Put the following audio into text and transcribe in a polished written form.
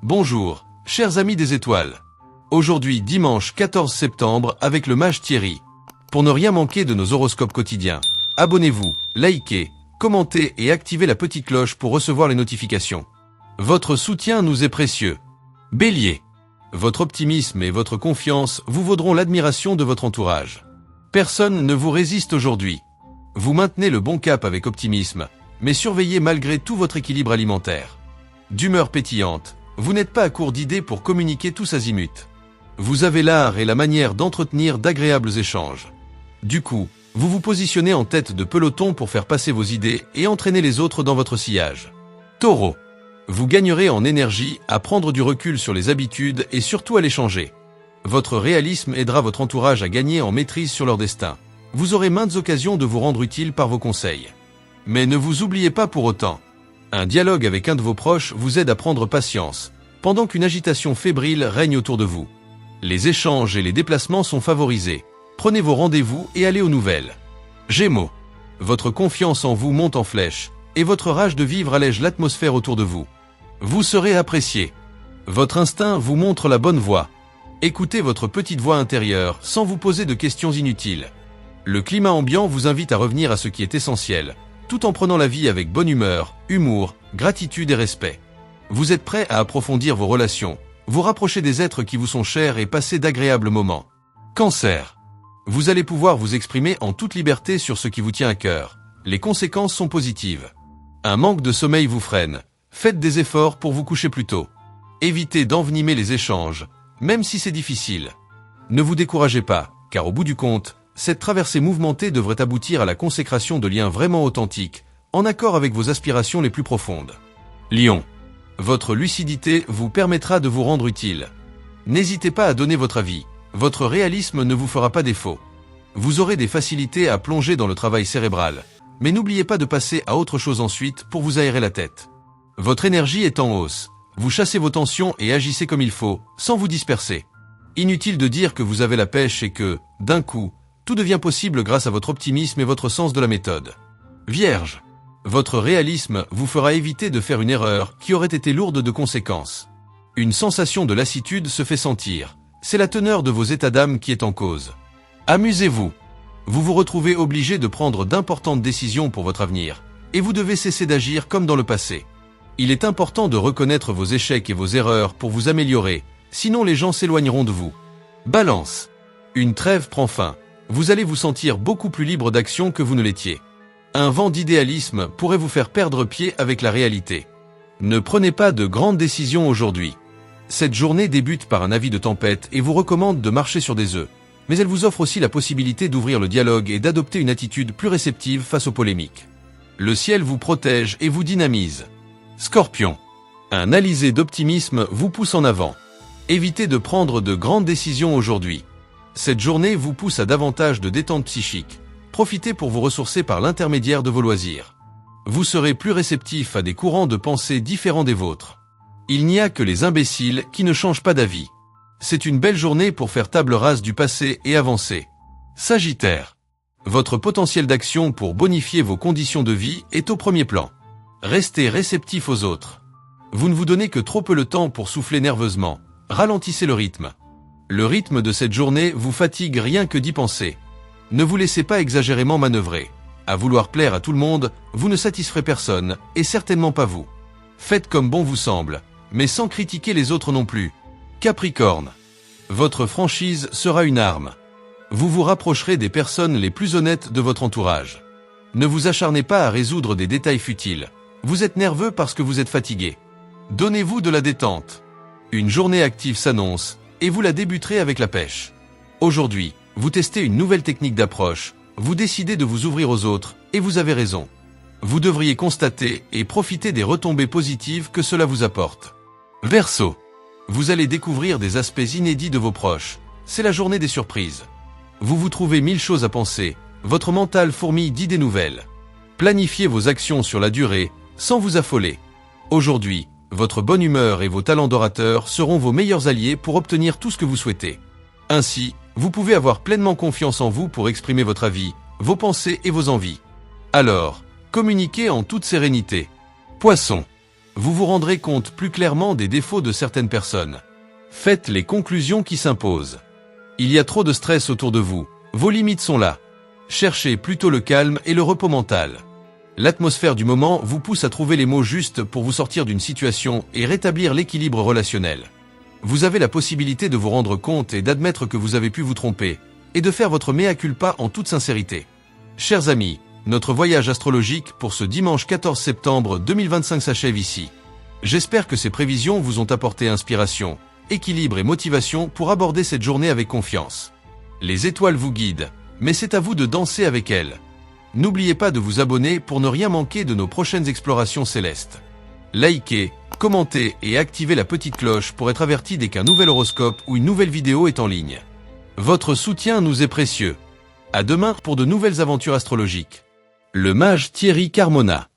Bonjour, chers amis des étoiles. Aujourd'hui, dimanche 14 septembre, avec le mage Thierry. Pour ne rien manquer de nos horoscopes quotidiens, abonnez-vous, likez, commentez et activez la petite cloche pour recevoir les notifications. Votre soutien nous est précieux. Bélier. Votre optimisme et votre confiance vous vaudront l'admiration de votre entourage. Personne ne vous résiste aujourd'hui. Vous maintenez le bon cap avec optimisme, mais surveillez malgré tout votre équilibre alimentaire. D'humeur pétillante, vous n'êtes pas à court d'idées pour communiquer tous azimuts. Vous avez l'art et la manière d'entretenir d'agréables échanges. Du coup, vous vous positionnez en tête de peloton pour faire passer vos idées et entraîner les autres dans votre sillage. Taureau. Vous gagnerez en énergie à prendre du recul sur les habitudes et surtout à les changer. Votre réalisme aidera votre entourage à gagner en maîtrise sur leur destin. Vous aurez maintes occasions de vous rendre utile par vos conseils. Mais ne vous oubliez pas pour autant. Un dialogue avec un de vos proches vous aide à prendre patience, pendant qu'une agitation fébrile règne autour de vous. Les échanges et les déplacements sont favorisés. Prenez vos rendez-vous et allez aux nouvelles. Gémeaux. Votre confiance en vous monte en flèche, et votre rage de vivre allège l'atmosphère autour de vous. Vous serez apprécié. Votre instinct vous montre la bonne voie. Écoutez votre petite voix intérieure sans vous poser de questions inutiles. Le climat ambiant vous invite à revenir à ce qui est essentiel, tout en prenant la vie avec bonne humeur, humour, gratitude et respect. Vous êtes prêt à approfondir vos relations, vous rapprocher des êtres qui vous sont chers et passer d'agréables moments. Cancer. Vous allez pouvoir vous exprimer en toute liberté sur ce qui vous tient à cœur. Les conséquences sont positives. Un manque de sommeil vous freine. Faites des efforts pour vous coucher plus tôt. Évitez d'envenimer les échanges, même si c'est difficile. Ne vous découragez pas, car au bout du compte, cette traversée mouvementée devrait aboutir à la consécration de liens vraiment authentiques, en accord avec vos aspirations les plus profondes. Lion. Votre lucidité vous permettra de vous rendre utile. N'hésitez pas à donner votre avis, votre réalisme ne vous fera pas défaut. Vous aurez des facilités à plonger dans le travail cérébral, mais n'oubliez pas de passer à autre chose ensuite pour vous aérer la tête. Votre énergie est en hausse, vous chassez vos tensions et agissez comme il faut, sans vous disperser. Inutile de dire que vous avez la pêche et que, d'un coup, tout devient possible grâce à votre optimisme et votre sens de la méthode. Vierge. Votre réalisme vous fera éviter de faire une erreur qui aurait été lourde de conséquences. Une sensation de lassitude se fait sentir. C'est la teneur de vos états d'âme qui est en cause. Amusez-vous. Vous vous retrouvez obligé de prendre d'importantes décisions pour votre avenir, et vous devez cesser d'agir comme dans le passé. Il est important de reconnaître vos échecs et vos erreurs pour vous améliorer, sinon les gens s'éloigneront de vous. Balance. Une trêve prend fin. Vous allez vous sentir beaucoup plus libre d'action que vous ne l'étiez. Un vent d'idéalisme pourrait vous faire perdre pied avec la réalité. Ne prenez pas de grandes décisions aujourd'hui. Cette journée débute par un avis de tempête et vous recommande de marcher sur des œufs. Mais elle vous offre aussi la possibilité d'ouvrir le dialogue et d'adopter une attitude plus réceptive face aux polémiques. Le ciel vous protège et vous dynamise. Scorpion. Un alizé d'optimisme vous pousse en avant. Évitez de prendre de grandes décisions aujourd'hui. Cette journée vous pousse à davantage de détente psychique. Profitez pour vous ressourcer par l'intermédiaire de vos loisirs. Vous serez plus réceptif à des courants de pensée différents des vôtres. Il n'y a que les imbéciles qui ne changent pas d'avis. C'est une belle journée pour faire table rase du passé et avancer. Sagittaire. Votre potentiel d'action pour bonifier vos conditions de vie est au premier plan. Restez réceptif aux autres. Vous ne vous donnez que trop peu le temps pour souffler nerveusement. Ralentissez le rythme. Le rythme de cette journée vous fatigue rien que d'y penser. Ne vous laissez pas exagérément manœuvrer. À vouloir plaire à tout le monde, vous ne satisferez personne, et certainement pas vous. Faites comme bon vous semble, mais sans critiquer les autres non plus. Capricorne. Votre franchise sera une arme. Vous vous rapprocherez des personnes les plus honnêtes de votre entourage. Ne vous acharnez pas à résoudre des détails futiles. Vous êtes nerveux parce que vous êtes fatigué. Donnez-vous de la détente. Une journée active s'annonce, et vous la débuterez avec la pêche. Aujourd'hui, vous testez une nouvelle technique d'approche, vous décidez de vous ouvrir aux autres, et vous avez raison. Vous devriez constater et profiter des retombées positives que cela vous apporte. Verseau. Vous allez découvrir des aspects inédits de vos proches. C'est la journée des surprises. Vous vous trouvez 1000 choses à penser, votre mental fourmille d'idées nouvelles. Planifiez vos actions sur la durée, sans vous affoler. Aujourd'hui, votre bonne humeur et vos talents d'orateur seront vos meilleurs alliés pour obtenir tout ce que vous souhaitez. Ainsi, vous pouvez avoir pleinement confiance en vous pour exprimer votre avis, vos pensées et vos envies. Alors, communiquez en toute sérénité. Poisson. Vous vous rendrez compte plus clairement des défauts de certaines personnes. Faites les conclusions qui s'imposent. Il y a trop de stress autour de vous. Vos limites sont là. Cherchez plutôt le calme et le repos mental. L'atmosphère du moment vous pousse à trouver les mots justes pour vous sortir d'une situation et rétablir l'équilibre relationnel. Vous avez la possibilité de vous rendre compte et d'admettre que vous avez pu vous tromper, et de faire votre mea culpa en toute sincérité. Chers amis, notre voyage astrologique pour ce dimanche 14 septembre 2025 s'achève ici. J'espère que ces prévisions vous ont apporté inspiration, équilibre et motivation pour aborder cette journée avec confiance. Les étoiles vous guident, mais c'est à vous de danser avec elles. N'oubliez pas de vous abonner pour ne rien manquer de nos prochaines explorations célestes. Likez, commentez et activez la petite cloche pour être averti dès qu'un nouvel horoscope ou une nouvelle vidéo est en ligne. Votre soutien nous est précieux. À demain pour de nouvelles aventures astrologiques. Le mage Thierry Carmona.